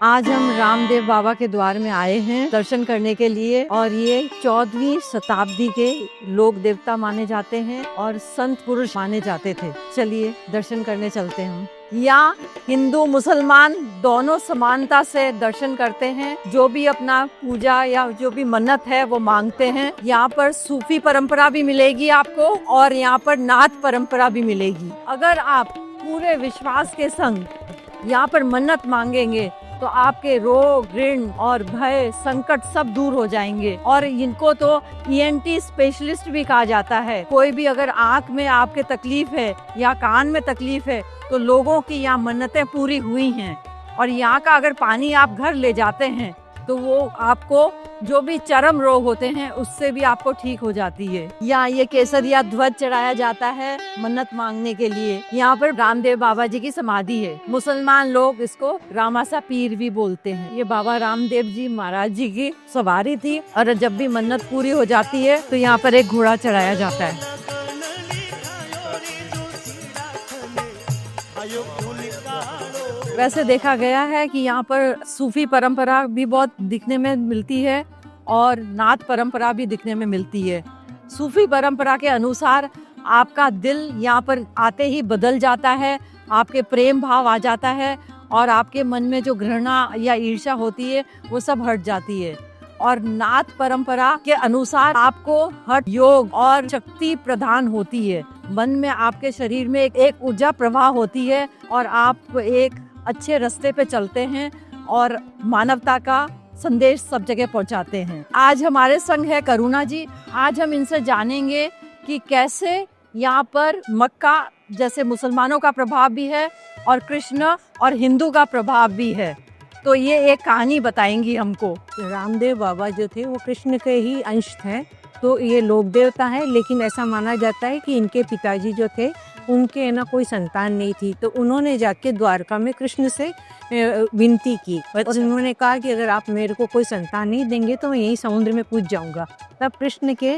आज हम रामदेव बाबा के द्वार में आए हैं दर्शन करने के लिए और ये 14वीं शताब्दी के लोक देवता माने जाते हैं और संत पुरुष माने जाते थे। चलिए दर्शन करने चलते हैं। यहाँ हिंदू मुसलमान दोनों समानता से दर्शन करते हैं। जो भी अपना पूजा या जो भी मन्नत है वो मांगते हैं। यहाँ पर सूफी परंपरा भी मिलेगी आपको और यहाँ पर नाथ परंपरा भी मिलेगी। अगर आप पूरे विश्वास के संग यहाँ पर मन्नत मांगेंगे तो आपके रोग, ऋण और भय, संकट सब दूर हो जाएंगे। और इनको तो ENT स्पेशलिस्ट भी कहा जाता है। कोई भी अगर आंख में आपके तकलीफ है या कान में तकलीफ है तो लोगों की यहाँ मन्नतें पूरी हुई हैं। और यहाँ का अगर पानी आप घर ले जाते हैं तो वो आपको जो भी चर्म रोग होते हैं उससे भी आपको ठीक हो जाती है। यहाँ ये केसरिया ध्वज चढ़ाया जाता है मन्नत मांगने के लिए। यहाँ पर रामदेव बाबा जी की समाधि है। मुसलमान लोग इसको रामासा पीर भी बोलते हैं। ये बाबा रामदेव जी महाराज जी की सवारी थी और जब भी मन्नत पूरी हो जाती है तो यहाँ पर एक घोड़ा चढ़ाया जाता है। वैसे देखा गया है कि यहाँ पर सूफी परंपरा भी बहुत दिखने में मिलती है और नाथ परंपरा भी दिखने में मिलती है। सूफी परंपरा के अनुसार आपका दिल यहाँ पर आते ही बदल जाता है, आपके प्रेम भाव आ जाता है और आपके मन में जो घृणा या ईर्ष्या होती है वो सब हट जाती है। और नाथ परंपरा के अनुसार आपको हठ योग और शक्ति प्रदान होती है। मन में आपके शरीर में एक ऊर्जा प्रवाह होती है और आप एक अच्छे रास्ते पे चलते हैं और मानवता का संदेश सब जगह पहुंचाते हैं। आज हमारे संग है करुणा जी। आज हम इनसे जानेंगे कि कैसे यहाँ पर मक्का जैसे मुसलमानों का प्रभाव भी है और कृष्ण और हिंदू का प्रभाव भी है। तो ये एक कहानी बताएंगी हमको। रामदेव बाबा जो थे वो कृष्ण के ही अंश थे, तो ये लोक देवता है। लेकिन ऐसा माना जाता है कि इनके पिताजी जो थे उनके ना कोई संतान नहीं थी, तो उन्होंने जाके द्वारका में कृष्ण से विनती की और उन्होंने कहा कि अगर आप मेरे को कोई संतान नहीं देंगे तो मैं यहीं समुद्र में कूद जाऊंगा। तब कृष्ण के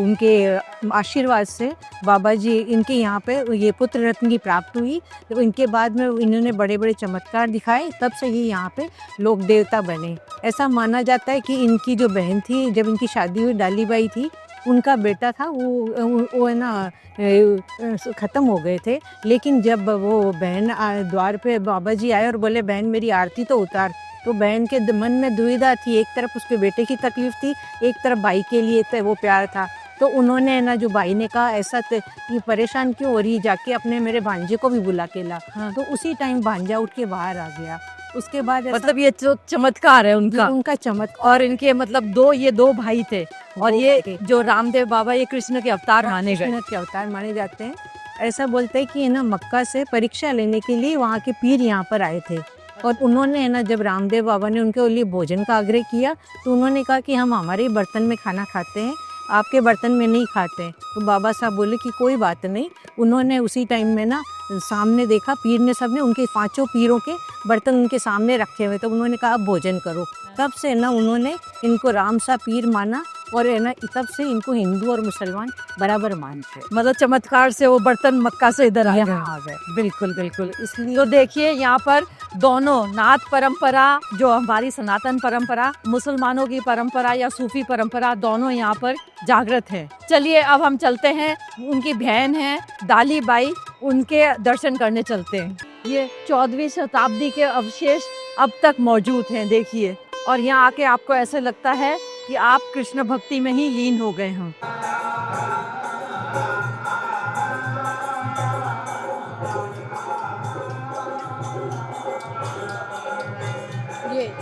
उनके आशीर्वाद से बाबा जी इनके यहाँ पे ये पुत्र रत्न की प्राप्त हुई। तो इनके बाद में इन्होंने बड़े बड़े चमत्कार दिखाए, तब से ये यहाँ पे लोक देवता बने। ऐसा माना जाता है कि इनकी जो बहन थी, जब इनकी शादी हुई डालीबाई थी, उनका बेटा था वो है ना ख़त्म हो गए थे। लेकिन जब वो बहन द्वार पे बाबा जी आए और बोले बहन मेरी आरती तो उतार, तो बहन के मन में दुविधा थी। एक तरफ उसके बेटे की तकलीफ थी, एक तरफ भाई के लिए वो प्यार था। तो उन्होंने ना जो भाई ने कहा ऐसा ये परेशान क्यों हो रही, जाके अपने मेरे भांजे को भी बुला के ला। हाँ। तो उसी टाइम भांजा उठ के बाहर आ गया। उसके बाद मतलब ये जो चमत्कार है उनका चमत्कार। और इनके मतलब दो भाई थे और ये जो रामदेव बाबा ये कृष्ण के अवतार माने गए। कृष्ण के अवतार माने जाते हैं। ऐसा बोलते हैं कि ना मक्का से परीक्षा लेने के लिए वहाँ के पीर यहाँ पर आए थे और उन्होंने ना जब रामदेव बाबा ने उनके लिए भोजन का आग्रह किया तो उन्होंने कहा कि हम हमारे बर्तन में खाना खाते हैं, आपके बर्तन में नहीं खाते हैं। तो बाबा साहब बोले कि कोई बात नहीं। उन्होंने उसी टाइम में ना सामने देखा, पीर ने सबने उनके 5 पीरों के बर्तन उनके सामने रखे हुए, तो उन्होंने कहा अब भोजन करो। तब से ना उन्होंने इनको राम सा पीर माना और है ना तब से इनको हिंदू और मुसलमान बराबर मानते। मतलब चमत्कार से वो बर्तन मक्का से इधर आ गए। बिल्कुल बिल्कुल। इसलिए तो देखिए यहाँ पर दोनों नाथ परंपरा जो हमारी सनातन परंपरा, मुसलमानों की परंपरा या सूफी परंपरा, दोनों यहाँ पर जागृत है। चलिए अब हम चलते हैं, उनकी बहन है डालीबाई, उनके दर्शन करने चलते हैं। ये 14वीं शताब्दी के अवशेष अब तक मौजूद हैं देखिए, और यहाँ आके आपको ऐसे लगता है कि आप कृष्ण भक्ति में ही लीन हो गए हैं। ये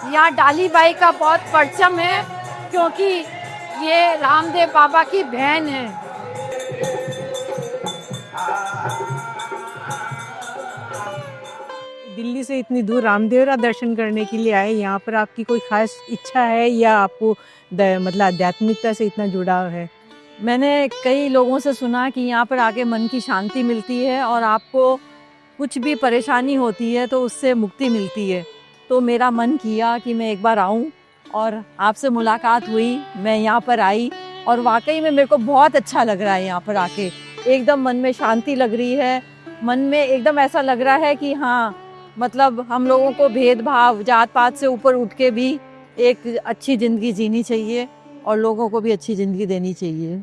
यहाँ डालीबाई का बहुत परचम है क्योंकि ये रामदेव बाबा की बहन है। दिल्ली से इतनी दूर रामदेवरा दर्शन करने के लिए आए, यहाँ पर आपकी कोई खास इच्छा है या आपको मतलब आध्यात्मिकता से इतना जुड़ाव है? मैंने कई लोगों से सुना कि यहाँ पर आके मन की शांति मिलती है और आपको कुछ भी परेशानी होती है तो उससे मुक्ति मिलती है। तो मेरा मन किया कि मैं एक बार आऊँ और आपसे मुलाकात हुई, मैं यहाँ पर आई और वाकई में मेरे को बहुत अच्छा लग रहा है यहाँ पर आके। एकदम मन में शांति लग रही है, मन में एकदम ऐसा लग रहा है कि हाँ, मतलब हम लोगों को भेदभाव जात पात से ऊपर उठ के भी एक अच्छी ज़िंदगी जीनी चाहिए और लोगों को भी अच्छी ज़िंदगी देनी चाहिए।